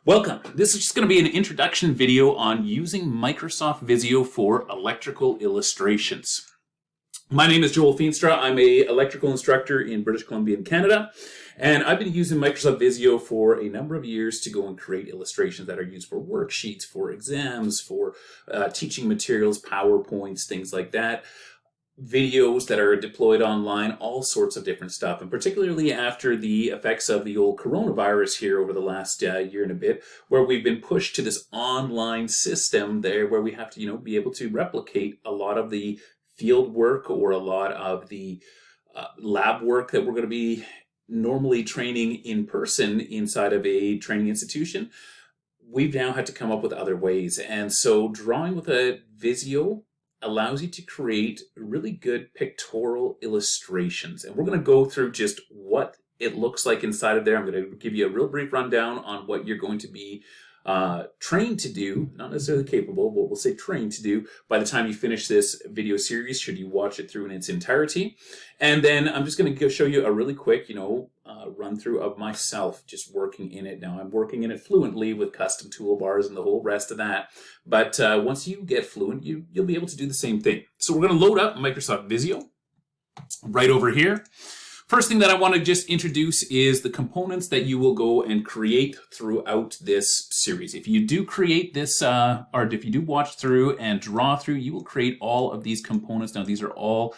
Welcome. This is just going to be an introduction video on using Microsoft Visio for electrical illustrations. My name is Joel Feenstra. I'm an electrical instructor in British Columbia, Canada, and I've been using Microsoft Visio for a number of years to go and create illustrations that are used for worksheets, for exams, for teaching materials, PowerPoints, things like that. Videos that are deployed online, all sorts of different stuff. And particularly after the effects of the old coronavirus here over the last year and a bit, where we've been pushed to this online system there where we have to, be able to replicate a lot of the field work or a lot of the lab work that we're going to be normally training in person inside of a training institution. We've now had to come up with other ways. And so drawing with a Visio allows you to create really good pictorial illustrations. And we're going to go through just what it looks like inside of there. I'm going to give you a real brief rundown on what you're going to be trained to do, not necessarily capable, but we'll say trained to do by the time you finish this video series, should you watch it through in its entirety. And then I'm just going to show you a really quick, run through of myself just working in it. Now I'm working in it fluently with custom toolbars and the whole rest of that. But once you get fluent, you'll be able to do the same thing. So we're going to load up Microsoft Visio right over here. First thing that I want to just introduce is the components that you will go and create throughout this series. If you do create this, or if you do watch through and draw through, you will create all of these components. Now these are all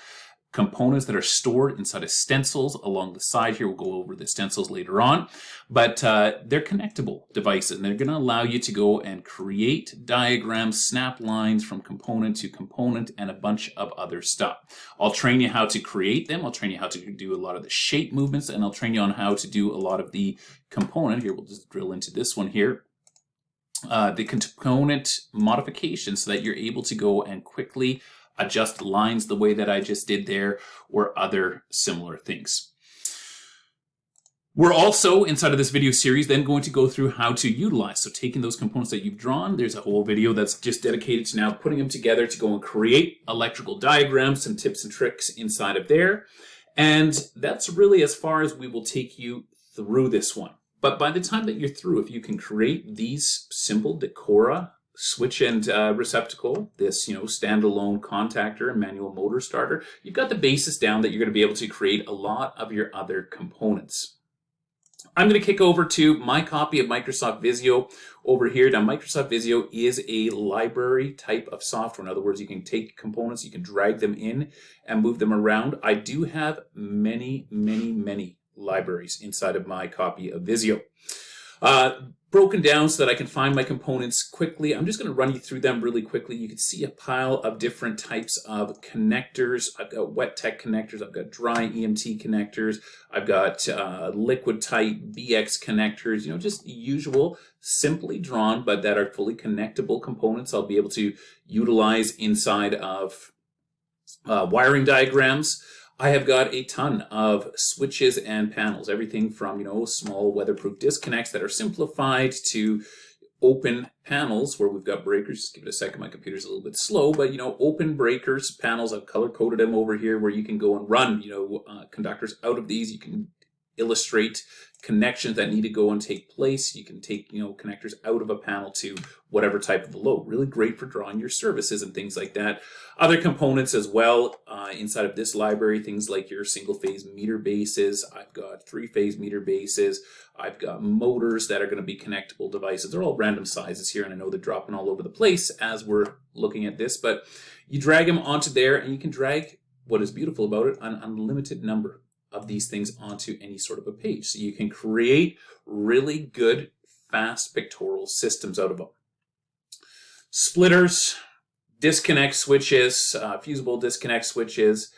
components that are stored inside of stencils along the side here. We'll go over the stencils later on, but they're connectable devices, and they're going to allow you to go and create diagrams, snap lines from component to component, and a bunch of other stuff. I'll train you how to create them. I'll train you how to do a lot of the shape movements, and I'll train you on how to do a lot of the component. Here, we'll just drill into this one here. The component modification so that you're able to go and quickly adjust lines the way that I just did there, or other similar things. We're also, inside of this video series, then going to go through how to utilize. So taking those components that you've drawn, there's a whole video that's just dedicated to now putting them together to go and create electrical diagrams, some tips and tricks inside of there. And that's really as far as we will take you through this one. But by the time that you're through, if you can create these simple Decora Switch and Receptacle, this standalone contactor and manual motor starter, you've got the basis down that you're going to be able to create a lot of your other components. I'm going to kick over to my copy of Microsoft Visio over here. Now, Microsoft Visio is a library type of software. In other words, you can take components, you can drag them in and move them around. I do have many libraries inside of my copy of Visio. Broken down so that I can find my components quickly. I'm just going to run you through them really quickly. You can see a pile of different types of connectors. I've got wet tech connectors. I've got dry EMT connectors. I've got liquid type BX connectors, just usual, simply drawn, but that are fully connectable components I'll be able to utilize inside of wiring diagrams. I have got a ton of switches and panels, everything from, small weatherproof disconnects that are simplified to open panels where we've got breakers. Just give it a second, my computer's a little bit slow, but, open breakers, panels, I've color-coded them over here where you can go and run, conductors out of these. You can illustrate connections that need to go and take place. You can take, connectors out of a panel to whatever type of a load. Really great for drawing your services and things like that. Other components as well inside of this library, things like your single-phase meter bases. I've got three-phase meter bases. I've got motors that are going to be connectable devices. They're all random sizes here, and I know they're dropping all over the place as we're looking at this, but you drag them onto there, and you can drag, what is beautiful about it, an unlimited number of these things onto any sort of a page. So you can create really good, fast pictorial systems out of them. Splitters, disconnect switches, fusible disconnect switches,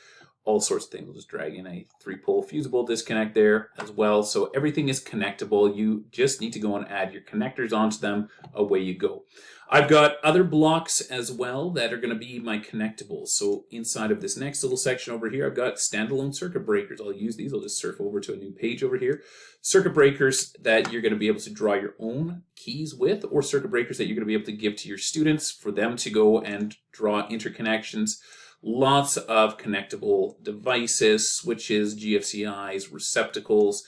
all sorts of things. We'll just drag in a 3-pole fusible disconnect there as well. So everything is connectable. You just need to go and add your connectors onto them. Away you go. I've got other blocks as well that are going to be my connectables. So inside of this next little section over here, I've got standalone circuit breakers. I'll use these. I'll just surf over to a new page over here. Circuit breakers that you're going to be able to draw your own keys with, or circuit breakers that you're going to be able to give to your students for them to go and draw interconnections. Lots of connectable devices, switches, GFCIs, receptacles,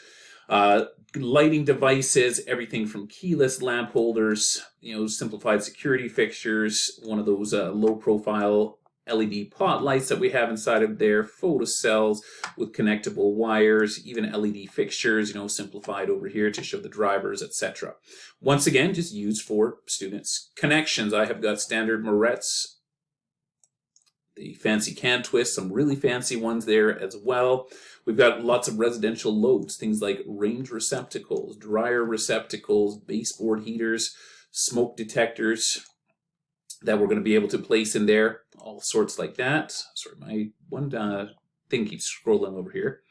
Lighting devices, everything from keyless lamp holders, simplified security fixtures, one of those low-profile LED pot lights that we have inside of there, photocells with connectable wires, even LED fixtures, simplified over here to show the drivers, etc. Once again, just used for students. Connections, I have got standard morettes, the fancy can twist, some really fancy ones there as well. We've got lots of residential loads, things like range receptacles, dryer receptacles, baseboard heaters, smoke detectors that we're going to be able to place in there, all sorts like that. Sorry, my one thing keeps scrolling over here.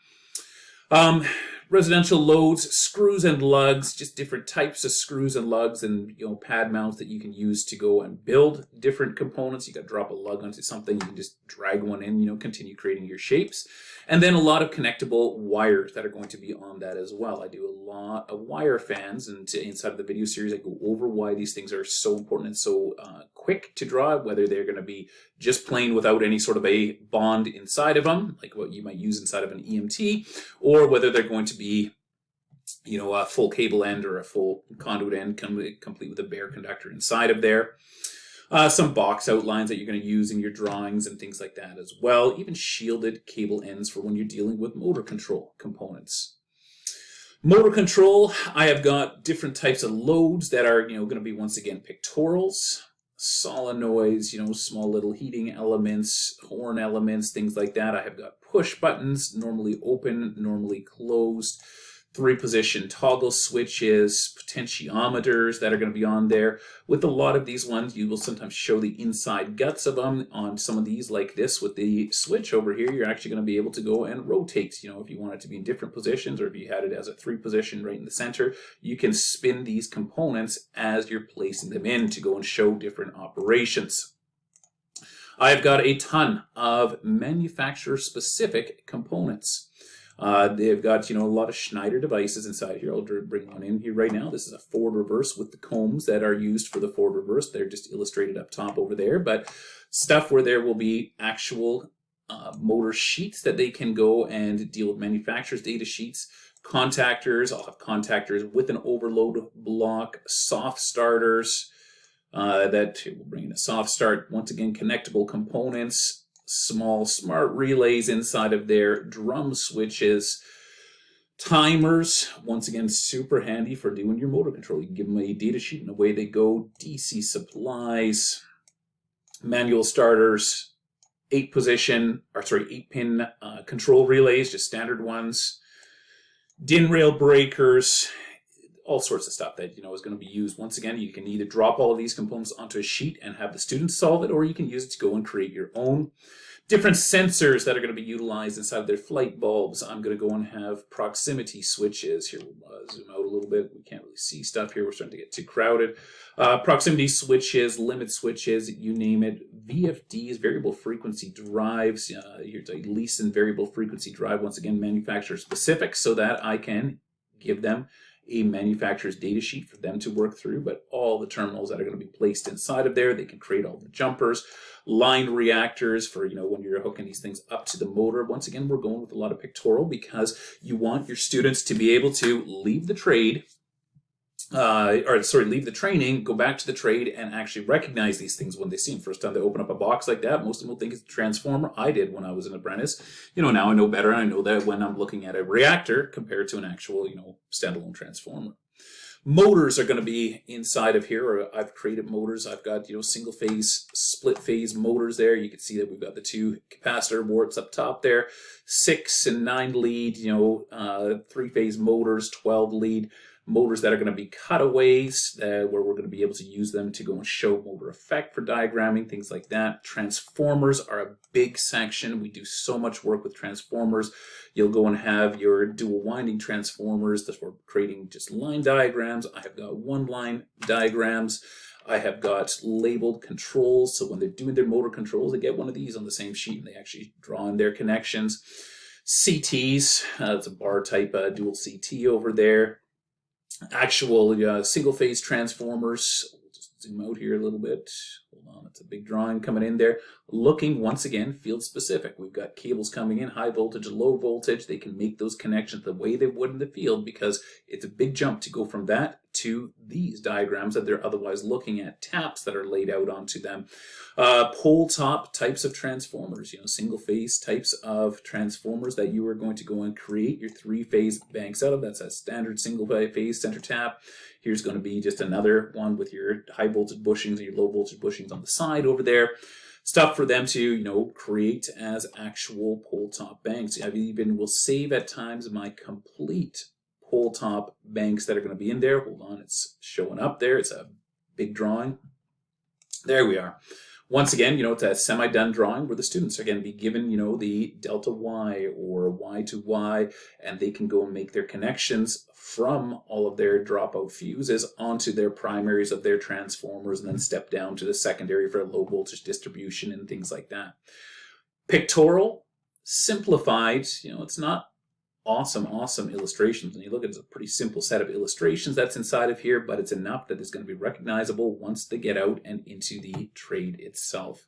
Residential loads, screws and lugs, just different types of screws and lugs, and pad mounts that you can use to go and build different components. You got to drop a lug onto something, you can just drag one in, continue creating your shapes. And then a lot of connectable wires that are going to be on that as well. I do a lot of wire fans, and inside of the video series I go over why these things are so important and so quick to draw, whether they're going to be just plain without any sort of a bond inside of them, like what you might use inside of an EMT, or whether they're going to be a full cable end or a full conduit end complete with a bare conductor inside of there. Some box outlines that you're going to use in your drawings and things like that as well. Even shielded cable ends for when you're dealing with motor control components. Motor control, I have got different types of loads that are going to be, once again, pictorials, solenoids, small little heating elements, horn elements, things like that. I have got push buttons, normally open, normally closed, 3-position toggle switches, potentiometers that are going to be on there. With a lot of these ones, you will sometimes show the inside guts of them. On some of these, like this with the switch over here, you're actually going to be able to go and rotate. If you want it to be in different positions, or if you had it as a 3-position right in the center, you can spin these components as you're placing them in to go and show different operations. I've got a ton of manufacturer-specific components. They've got, a lot of Schneider devices inside here. I'll bring one in here right now. This is a forward reverse with the combs that are used for the forward reverse. They're just illustrated up top over there, but stuff where there will be actual motor sheets that they can go and deal with manufacturer's data sheets. Contactors, I'll have contactors with an overload block, soft starters, that will bring in a soft start. Once again, connectable components, small smart relays inside of there, drum switches, timers, once again super handy for doing your motor control. You can give them a data sheet and away they go. DC supplies, manual starters, 8-pin control relays, just standard ones, DIN rail breakers, all sorts of stuff that is going to be used. Once again, you can either drop all of these components onto a sheet and have the students solve it, or you can use it to go and create your own. Different sensors that are going to be utilized inside their flight bulbs. I'm going to go and have proximity switches. Here, we'll zoom out a little bit. We can't really see stuff here. We're starting to get too crowded. Proximity switches, limit switches, you name it. VFDs, variable frequency drives. Here's a Leeson variable frequency drive. Once again, manufacturer specific, so that I can give them a manufacturer's data sheet for them to work through, but all the terminals that are going to be placed inside of there, they can create all the jumpers, line reactors for, when you're hooking these things up to the motor. Once again, we're going with a lot of pictorial because you want your students to be able to leave the trade, leave the training, go back to the trade, and actually recognize these things when they see them. First time they open up a box like that, most of them will think it's a transformer. I did when I was an apprentice. Now I know better, and I know that when I'm looking at a reactor compared to an actual, standalone transformer. Motors are going to be inside of here, or I've created motors. I've got, single phase, split phase motors there. You can see that we've got the 2 capacitor boards up top there, 6 and 9 lead, 3-phase motors, 12 lead. Motors that are going to be cutaways, where we're going to be able to use them to go and show motor effect for diagramming, things like that. Transformers are a big section. We do so much work with transformers. You'll go and have your dual winding transformers that we're creating just line diagrams. I have got 1-line diagrams. I have got labeled controls, so when they're doing their motor controls, they get one of these on the same sheet and they actually draw in their connections. CTs, it's a bar type dual CT over there. Actual single phase transformers. We'll just zoom out here a little bit. Hold on, it's a big drawing coming in there. Looking, once again, field specific. We've got cables coming in, high voltage, low voltage. They can make those connections the way they would in the field because it's a big jump to go from that to these diagrams that they're otherwise looking at, taps that are laid out onto them. Pole top types of transformers, single phase types of transformers that you are going to go and create your 3-phase banks out of. That's a standard single phase center tap. Here's going to be just another one with your high voltage bushings and your low voltage bushings on the side over there. Stuff for them to, create as actual pole top banks. I even will save at times my complete pole top banks that are going to be in there. Hold on, it's showing up there. It's a big drawing. There we are. Once again, it's a semi-done drawing where the students are going to be given, the delta Y or Y to Y, and they can go and make their connections from all of their dropout fuses onto their primaries of their transformers and then step down to the secondary for low voltage distribution and things like that. Pictorial, simplified, it's not awesome illustrations. When you look at it, it's a pretty simple set of illustrations that's inside of here, but it's enough that it's going to be recognizable once they get out and into the trade itself.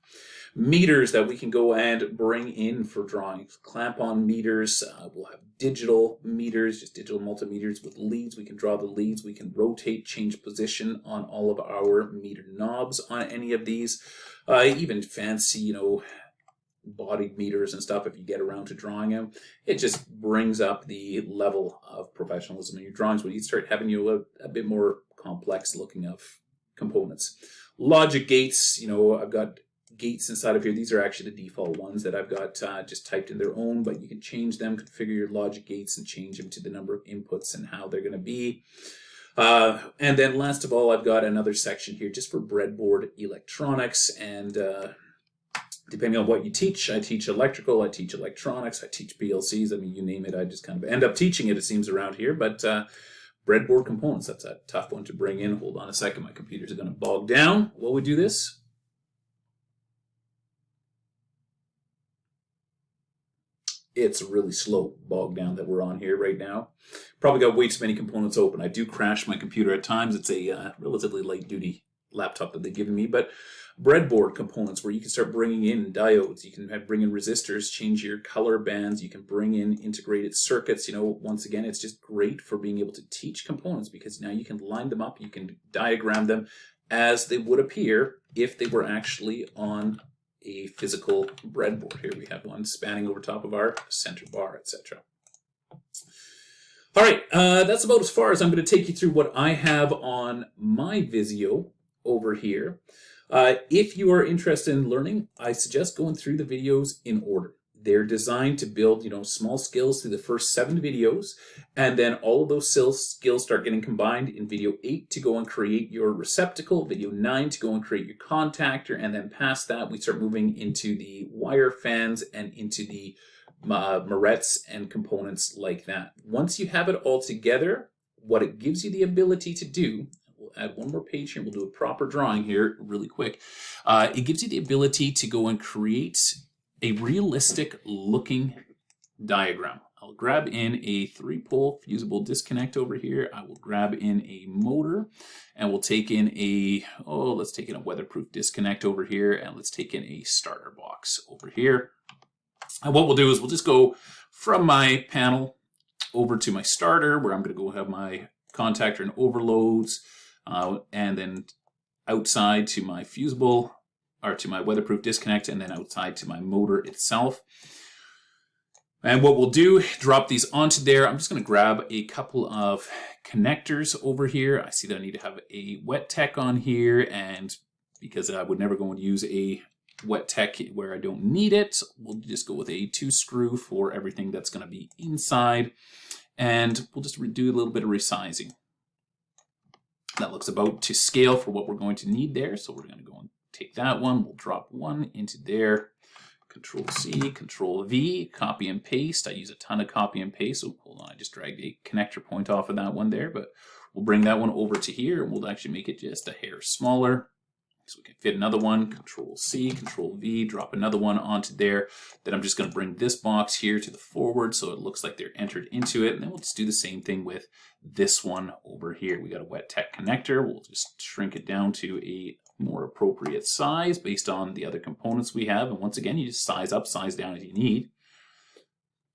Meters that we can go and bring in for drawing. Clamp on meters. We'll have digital meters, just digital multimeters with leads. We can draw the leads. We can rotate, change position on all of our meter knobs on any of these. Even fancy, bodied meters and stuff, if you get around to drawing them, it just brings up the level of professionalism in your drawings when you start having a bit more complex looking of components. Logic gates, I've got gates inside of here. These are actually the default ones that I've got just typed in their own, but you can change them, configure your logic gates and change them to the number of inputs and how they're going to be. And then last of all, I've got another section here just for breadboard electronics and depending on what you teach. I teach electrical, I teach electronics, I teach PLCs. I mean, you name it, I just kind of end up teaching it seems, around here. But breadboard components, that's a tough one to bring in. Hold on a second, my computers are going to bog down while we do this. It's really slow bog down that we're on here right now. Probably got way too many components open. I do crash my computer at times. It's a relatively light duty laptop that they've given me, but breadboard components where you can start bringing in diodes, you can bring in resistors, change your color bands, you can bring in integrated circuits. Once again, it's just great for being able to teach components because now you can line them up, you can diagram them as they would appear if they were actually on a physical breadboard. Here we have one spanning over top of our center bar, etc. All right, that's about as far as I'm going to take you through what I have on my Visio over here. If you are interested in learning, I suggest going through the videos in order. They're designed to build, small skills through the first 7 videos, and then all of those skills start getting combined in video 8 to go and create your receptacle, video 9 to go and create your contactor, and then past that we start moving into the wire fans and into the morettes and components like that. Once you have it all together, what it gives you the ability to do, we'll add one more page here, we'll do a proper drawing here really quick. It gives you the ability to go and create a realistic looking diagram. I'll grab in a 3-pole fusible disconnect over here. I will grab in a motor and we'll take in let's take in a weatherproof disconnect over here, and let's take in a starter box over here. And what we'll do is we'll just go from my panel over to my starter where I'm going to go have my contactor and overloads, and then outside to my fusible or to my weatherproof disconnect, and then outside to my motor itself. And what we'll do, drop these onto there. I'm just going to grab a couple of connectors over here. I see that I need to have a wet tech on here, and because I would never go and use a wet tech where I don't need it, we'll just go with a 2-screw for everything that's going to be inside, and we'll just do a little bit of resizing. That looks about to scale for what we're going to need there, so we're going to go and take that one, we'll drop one into there, Control C, Control V, copy and paste. I use a ton of copy and paste, so hold on, I just dragged a connector point off of that one there, but we'll bring that one over to here, and we'll actually make it just a hair smaller. So we can fit another one, Control C, Control V, drop another one onto there. Then I'm just going to bring this box here to the forward so it looks like they're entered into it. And then we'll just do the same thing with this one over here. We got a wet tech connector. We'll just shrink it down to a more appropriate size based on the other components we have. And once again, you just size up, size down as you need.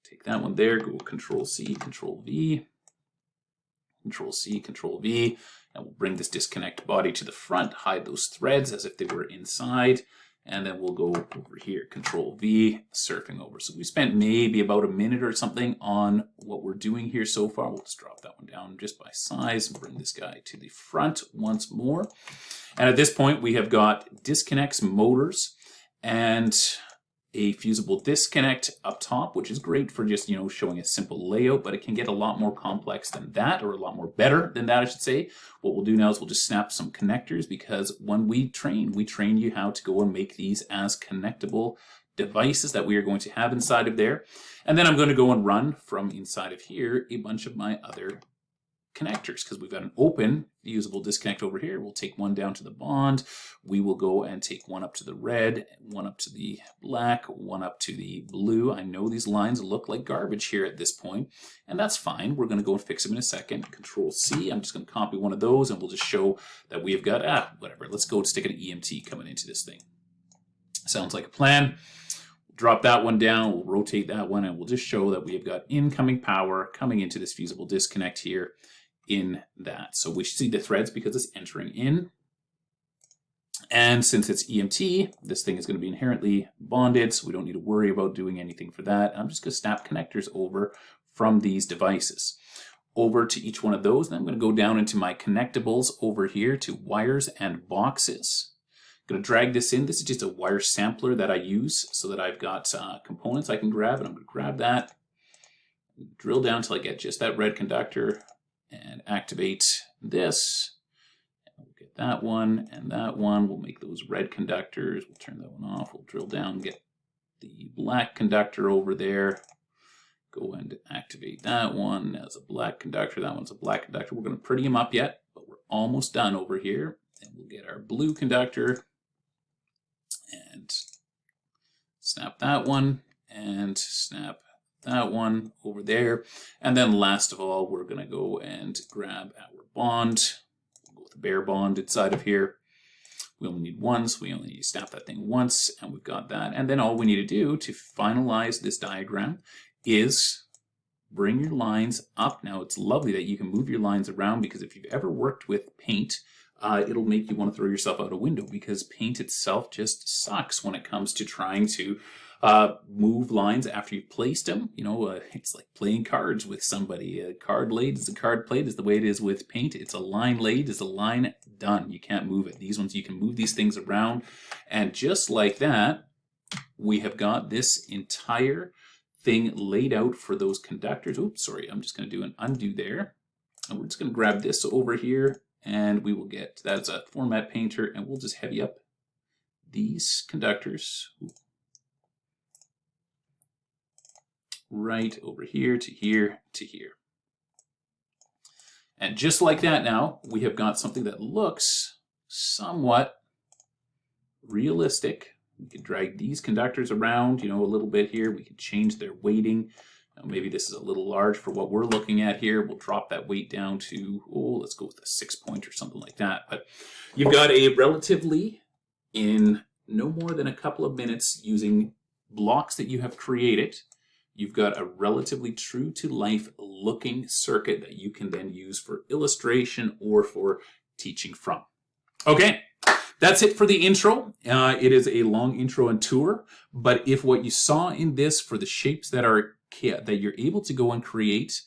Take that one there, go Control C, Control V, Control C, Control V, and we'll bring this disconnect body to the front, hide those threads as if they were inside, and then we'll go over here, Control V, surfing over. So we spent maybe about a minute or something on what we're doing here so far. We'll just drop that one down just by size and bring this guy to the front once more. And at this point, we have got disconnects, motors, and a fusible disconnect up top, which is great for just, showing a simple layout, but it can get a lot more complex than that, or a lot more better than that, I should say. What we'll do now is we'll just snap some connectors, because when we train you how to go and make these as connectable devices that we are going to have inside of there. And then I'm going to go and run from inside of here a bunch of my other connectors, because we've got an open fusible disconnect over here. We'll take one down to the bond. We will go and take one up to the red, one up to the black, one up to the blue. I know these lines look like garbage here at this point, and that's fine. We're going to go and fix them in a second. Control C. I'm just going to copy one of those, and we'll just show that we've got, whatever. Let's go and stick an EMT coming into this thing. Sounds like a plan. Drop that one down, we'll rotate that one, and we'll just show that we have got incoming power coming into this fusible disconnect here in that. So we see the threads because it's entering in. And since it's EMT, this thing is going to be inherently bonded, so we don't need to worry about doing anything for that. I'm just going to snap connectors over from these devices over to each one of those. Then I'm going to go down into my connectables over here to wires and boxes. I'm going to drag this in. This is just a wire sampler that I use so that I've got components I can grab, and I'm going to grab that, drill down till I get just that red conductor, and activate this. And we'll get that one and that one. We'll make those red conductors. We'll turn that one off. We'll drill down and get the black conductor over there. Go and activate that one as a black conductor. That one's a black conductor. We're going to pretty them up yet, but we're almost done over here. And we'll get our blue conductor and snap that one and snap that one over there. And then last of all, we're going to go and grab our bond. We'll go with the bare bond inside of here. We only need one, so we only need to snap that thing once, and we've got that. And then all we need to do to finalize this diagram is bring your lines up. Now, it's lovely that you can move your lines around, because if you've ever worked with paint, it'll make you want to throw yourself out a window, because paint itself just sucks when it comes to trying to move lines after you've placed them. It's like playing cards with somebody. A card laid is a card played, is the way it is with paint. It's a line laid is a line done. You can't move it. These ones, you can move these things around. And just like that, we have got this entire thing laid out for those conductors. Oops, sorry, I'm just going to do an undo there. And we're just going to grab this over here, and we will get, that's a format painter, and we'll just heavy up these conductors. Right over here to here to here. And just like that now, we have got something that looks somewhat realistic. We could drag these conductors around, a little bit here. We could change their weighting. Maybe this is a little large for what we're looking at here. We'll drop that weight down to, let's go with a 6-point or something like that. But you've got a relatively, in no more than a couple of minutes, using blocks that you have created, you've got a relatively true-to-life looking circuit that you can then use for illustration or for teaching from. Okay, that's it for the intro. It is a long intro and tour, but if what you saw in this for the shapes that you're able to go and create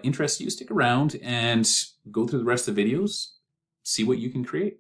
interests you, stick around and go through the rest of the videos, see what you can create.